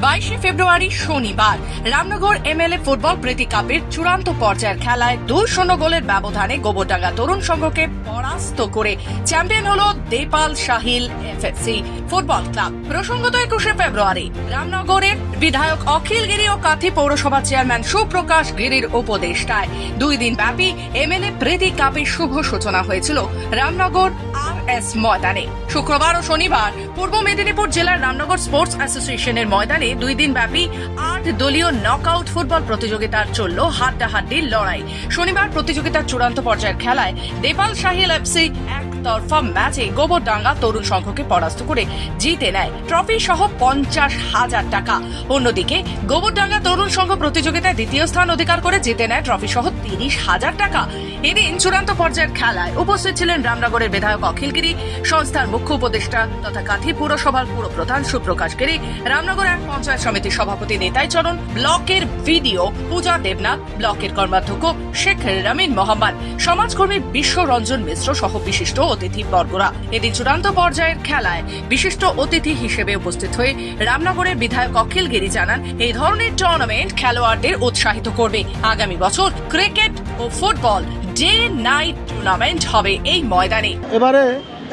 22শে ফেব্রুয়ারি শনিবার Ramnagar MLA football প্রীতি কাপের চূড়ান্ত পর্যায়ের খেলায় 2-0 গোলের ব্যবধানে গোবরডাঙ্গা তরুণ সংঘকে পরাস্ত করে চ্যাম্পিয়ন হলো দেপাল সাহিল এফএসসি ফুটবল ক্লাব। প্রসঙ্গত 21শে ফেব্রুয়ারি রামনগরের বিধায়ক অখিল গিরি ও কাথি পৌরসভা চেয়ারম্যান সুপ্রকাশ গিরির উপদেষ্টায় 2 দিন ব্যাপী এমএলএ প্রীতি কাপের শুভ সূচনা হয়েছিল রামনগর RS ময়দানে। শুক্রবার ও শনিবার পূর্ব মেদিনীপুর জেলার রামনগর স্পোর্টস অ্যাসোসিয়েশনের ময়দানে 2 দিন ব্যাপী 8 দলীয় নকআউট ফুটবল প্রতিযোগিতার চলল হাড্ডাহাড্ডির লড়াই। শনিবার প্রতিযোগিতার চূড়ান্ত পর্যায়ের খেলায় দেপাল সাহিল এফসি একতরফা ম্যাচে গোবরডাঙ্গা তরুণ সংঘকে পরাস্ত করে জিতে নেয় ট্রফি সহ 50,000 টাকা। অন্যদিকে গোবরডাঙ্গা তরুণ সংঘ প্রতিযোগিতায় দ্বিতীয় স্থান অধিকার করে জিতে নেয় ট্রফি সহ 30,000 টাকা। এদিন চূড়ান্ত পর্যায়ের খেলায় উপস্থিত ছিলেন রামনগরের বিধায়ক অখিল গিরি, সংস্থার মুখ্য উপদেষ্টা তথা কাথি পুরসভার পুরপ্রধান সুপ্রকাশ গিরি, রামনগর এক পঞ্চায়েত সমিতির সভাপতি নেতাই চরণ, ব্লকের ভিডিও পূজা দেবনাথ, ব্লকের কর্মাধ্যক্ষ শেখ রামিন মোহাম্মদ, সমাজকর্মী বিশ্বরঞ্জন মিশ্র সহ বিশিষ্ট অতিথি বর্গরা। এদিন চূড়ান্ত পর্যায়ের খেলায় বিশিষ্ট অতিথি হিসেবে উপস্থিত হয়ে রামনগরের বিধায়ক অখিল গিরি জানান, এই ধরনের টুর্নামেন্ট খেলোয়াড়দের উৎসাহিত করবে। আগামী বছর ক্রিকেট ও ফুটবল ডে নাইট টুর্নামেন্ট হবে এই ময়দানে। এবারে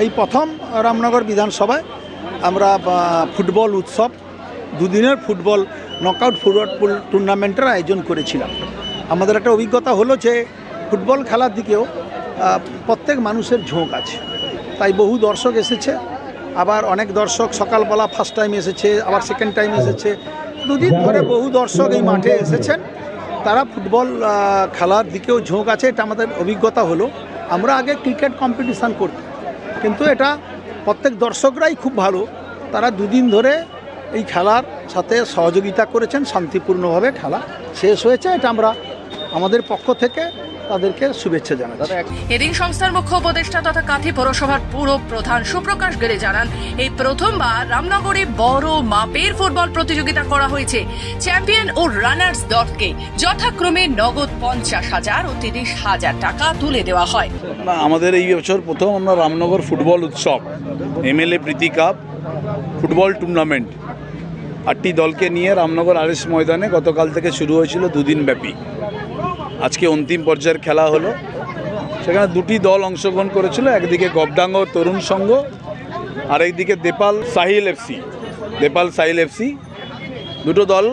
এই প্রথম রামনগর বিধানসভায় আমরা ফুটবল উৎসব 2 দিনের ফুটবল নকআউট ফুটবল টুর্নামেন্টের আয়োজন করেছিলাম। আমাদের একটা অভিজ্ঞতা হলো যে ফুটবল খেলার দিকেও প্রত্যেক মানুষের ঝোঁক আছে, তাই বহু দর্শক এসেছে। আবার অনেক দর্শক সকালবেলা ফার্স্ট টাইম এসেছে, আবার সেকেন্ড টাইম এসেছে। 2 দিন ধরে বহু দর্শক এই মাঠে এসেছেন, তারা ফুটবল খেলার দিকেও ঝোঁক আছে। এটা আমাদের অভিজ্ঞতা হলো। আমরা আগে ক্রিকেট কম্পিটিশান করতাম, কিন্তু এটা প্রত্যেক দর্শকরাই খুব ভালো, তারা 2 দিন ধরে এই খেলার সাথে সহযোগিতা করেছেন, শান্তিপূর্ণভাবে খেলা শেষ হয়েছে। এটা আমরা আমাদের পক্ষ থেকে তাদেরকে শুভেচ্ছা জানাচ্ছি। এদিন সংস্থার মুখ্য উপদেষ্টা তথা কাথি পৌরসভার পুর প্রধান সুপ্রকাশ গিরি জানান, এই প্রথমবার রামনগরে বড় মাপের ফুটবল প্রতিযোগিতা করা হয়েছে। চ্যাম্পিয়ন ও রানার্স দলকে যথাক্রমে নগদ 50,000 ও 30,000 টাকা তুলে দেওয়া হয়। আমাদের এই বছর প্রথম আমরা রামনগর ফুটবল উৎসব এমএলএ প্রীতি কাপ ফুটবল টুর্নামেন্ট 8টি দলকে নিয়ে রামনগর RS ময়দানে গতকাল থেকে শুরু হয়েছিল 2 দিন ব্যাপী। আজকে অন্তিম পর্যায়ের খেলা হলো। সেখানে 2টি দল অংশগ্রহণ করেছিল, একদিকে গোবরডাঙ্গা তরুণ সংঘ আর একদিকে দেপাল সাহিল এফসি। দুটো দল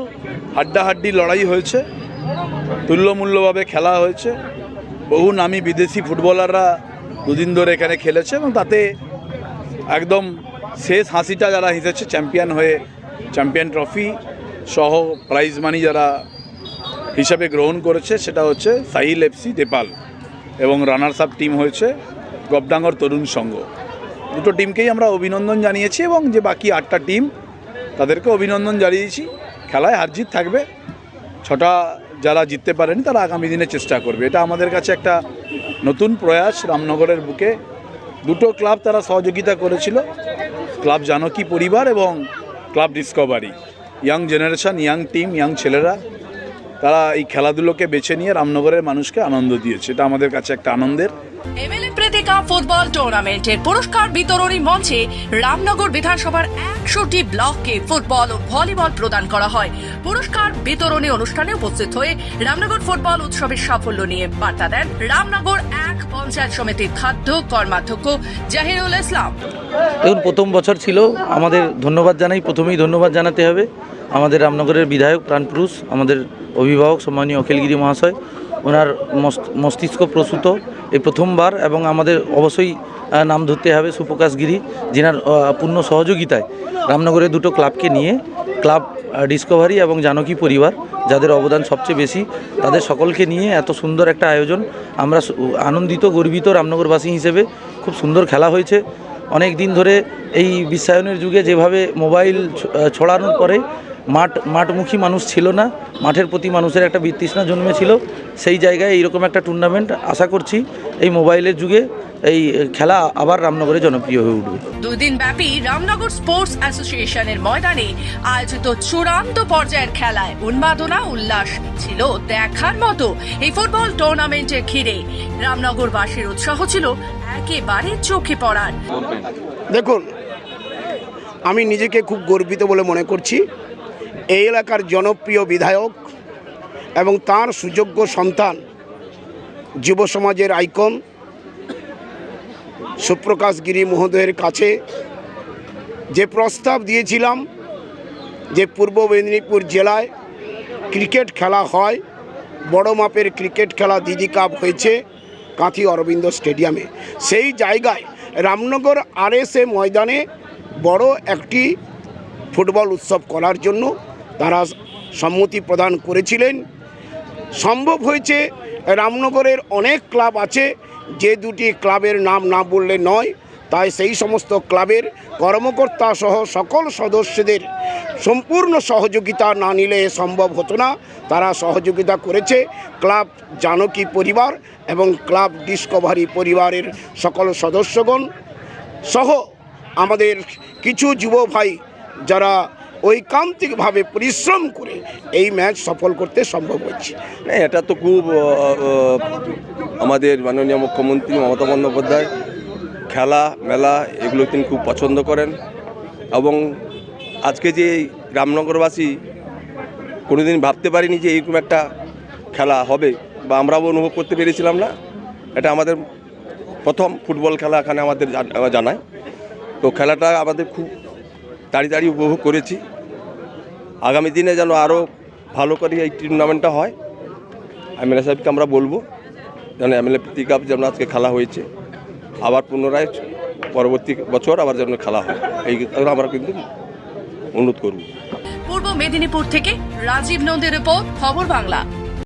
হাড্ডাহাড্ডি লড়াই হয়েছে, তুল্যমূল্যভাবে খেলা হয়েছে। বহু নামী বিদেশি ফুটবলাররা 2 দিন ধরে এখানে খেলেছে এবং তাতে একদম শেষ হাসিটা যারা হেসেছে চ্যাম্পিয়ন হয়ে, চ্যাম্পিয়ন ট্রফি সহ প্রাইজ মানি যারা হিসাবে গ্রহণ করেছে সেটা হচ্ছে সাহিল এফসি দেপাল, এবং রানার্স আপ টিম হয়েছে গোবরডাঙ্গার তরুণ সংঘ। দুটো টিমকেই আমরা অভিনন্দন জানিয়েছি এবং যে বাকি 8টা টিম তাদেরকে অভিনন্দন জানিয়েছি। খেলায় হার জিত থাকবে, 6টা যারা জিততে পারেনি তারা আগামী দিনে চেষ্টা করবে। এটা আমাদের কাছে একটা নতুন প্রয়াস। রামনগরের বুকে 2টো ক্লাব তারা সহযোগিতা করেছিল, ক্লাব জানকী পরিবার এবং club Discovery. Young generation, young team, young ছেলেরা তারা এই খেলাধুলোকে বেছে নিয়ে রামনগরের মানুষকে আনন্দ দিয়েছে। এটা আমাদের কাছে একটা আনন্দের। এমএলএ প্রীতি কাপ ফুটবল টুর্নামেন্টের পুরস্কার বিতরণী মঞ্চে রামনগর বিধানসভার 100টি ব্লককে ফুটবল ও ভলিবল প্রদান করা হয়। পুরস্কার বিতরণী অনুষ্ঠানে উপস্থিত হয়ে রামনগর ফুটবল উৎসবের সাফল্য নিয়ে বার্তা দেন রামনগর এক পঞ্চায়েত সমিতির খাদ্য কর্মাধ্যক্ষ জাহিরুল ইসলাম। দেখুন, প্রথম বছর ছিল, আমাদের ধন্যবাদ জানাই। প্রথমেই ধন্যবাদ জানাতে হবে আমাদের রামনগরের বিধায়ক প্রাণপুরুষ, আমাদের অভিভাবক সম্মানীয় অখিল গিরি মহাশয়। ওনার মস্তিষ্ক প্রসূত এই প্রথমবার, এবং আমাদের অবশ্যই নাম ধরতে হবে সুপ্রকাশ গিরি, যিনার পূর্ণ সহযোগিতায় রামনগরের 2টো ক্লাবকে নিয়ে, ক্লাব ডিসকভারি এবং জানকী পরিবার যাদের অবদান সবচেয়ে বেশি, তাদের সকলকে নিয়ে এত সুন্দর একটা আয়োজন। আমরা আনন্দিত, গর্বিত রামনগরবাসী হিসেবে। খুব সুন্দর খেলা হয়েছে। অনেক দিন ধরে এই বিশ্বায়নের যুগে যেভাবে মোবাইল ছড়ানোর পরে মাঠমুখী মানুষ ছিল না, মাঠের প্রতি মানুষের একটা বিতৃষ্ণা জন্মেছিল, সেই জায়গায় এইরকম একটা টুর্নামেন্ট আশা করছি এই মোবাইলের যুগে এই খেলা আবার রামনগরে জনপ্রিয় হয়ে উঠবে। 2 দিন ব্যাপী রামনগর স্পোর্টস অ্যাসোসিয়েশনের ময়দানে আয়োজিত চূড়ান্ত পর্যায়ের খেলায় উন্মাদনা উল্লাস ছিল দেখার মতো। এই ফুটবল টুর্নামেন্টে ঘিরে রামনগরবাসীর উৎসাহ ছিল একেবারে চোখে পড়ার। দেখুন, আমি নিজেকে খুব গর্বিত বলে মনে করছি। এই এলাকার জনপ্রিয় বিধায়ক এবং তার সুযোগ্য সন্তান যুব সমাজের আইকন সুপ্রকাশ গিরি মহোদয়ের কাছে যে প্রস্তাব দিয়েছিলাম যে পূর্ব মেদিনীপুর জেলায় ক্রিকেট খেলা হয়, বড় মাপের ক্রিকেট খেলা দিদি কাপ হয়েছে কাঁথি অরবিন্দ স্টেডিয়ামে, সেই জায়গায় রামনগর আরএসএ ময়দানে বড় একটি ফুটবল উৎসব করার জন্য তারা সম্মতি প্রদান করেছিলেন। সম্ভব হয়েছে, রামনগরের অনেক ক্লাব আছে যে দুটি ক্লাবের নাম না বললে নয়, তাই সেই সমস্ত ক্লাবের কর্মকর্তা সহ সকল সদস্যদের সম্পূর্ণ সহযোগিতা না নিলে সম্ভব হতো না। তারা সহযোগিতা করেছে ক্লাব জানকী পরিবার এবং ক্লাব ডিসকভারি পরিবারের সকল সদস্যগণ সহ আমাদের কিছু যুব ভাই যারা ঐকান্তিকভাবে পরিশ্রম করে এই ম্যাচ সফল করতে সম্ভব হচ্ছে। এটা তো খুব আমাদের মাননীয় মুখ্যমন্ত্রী মমতা বন্দ্যোপাধ্যায় খেলা মেলা এগুলো তিনি খুব পছন্দ করেন এবং আজকে যে রামনগরবাসী কোনোদিন ভাবতে পারিনি যে এইরকম একটা খেলা হবে বা আমরাও অনুভব করতে পেরেছিলাম না। এটা আমাদের প্রথম ফুটবল খেলা এখানে আমাদের জানায়, তো খেলাটা আমাদের খুব তাড়াতাড়ি উপভোগ করেছি। আগামী দিনে যেন আরও ভালো করে এই টুর্নামেন্টটা হয়, এমএলএ সাহেবকে আমরা বলবো যেন এমএলএ প্রীতি কাপ যেন আজকে খেলা হয়েছে আবার পুনরায় পরবর্তী বছর আবার যেন খেলা হয়, এই আমরা কিন্তু অনুরোধ করব। পূর্ব মেদিনীপুর থেকে রাজীব নন্দীর রিপোর্ট, খবর বাংলা।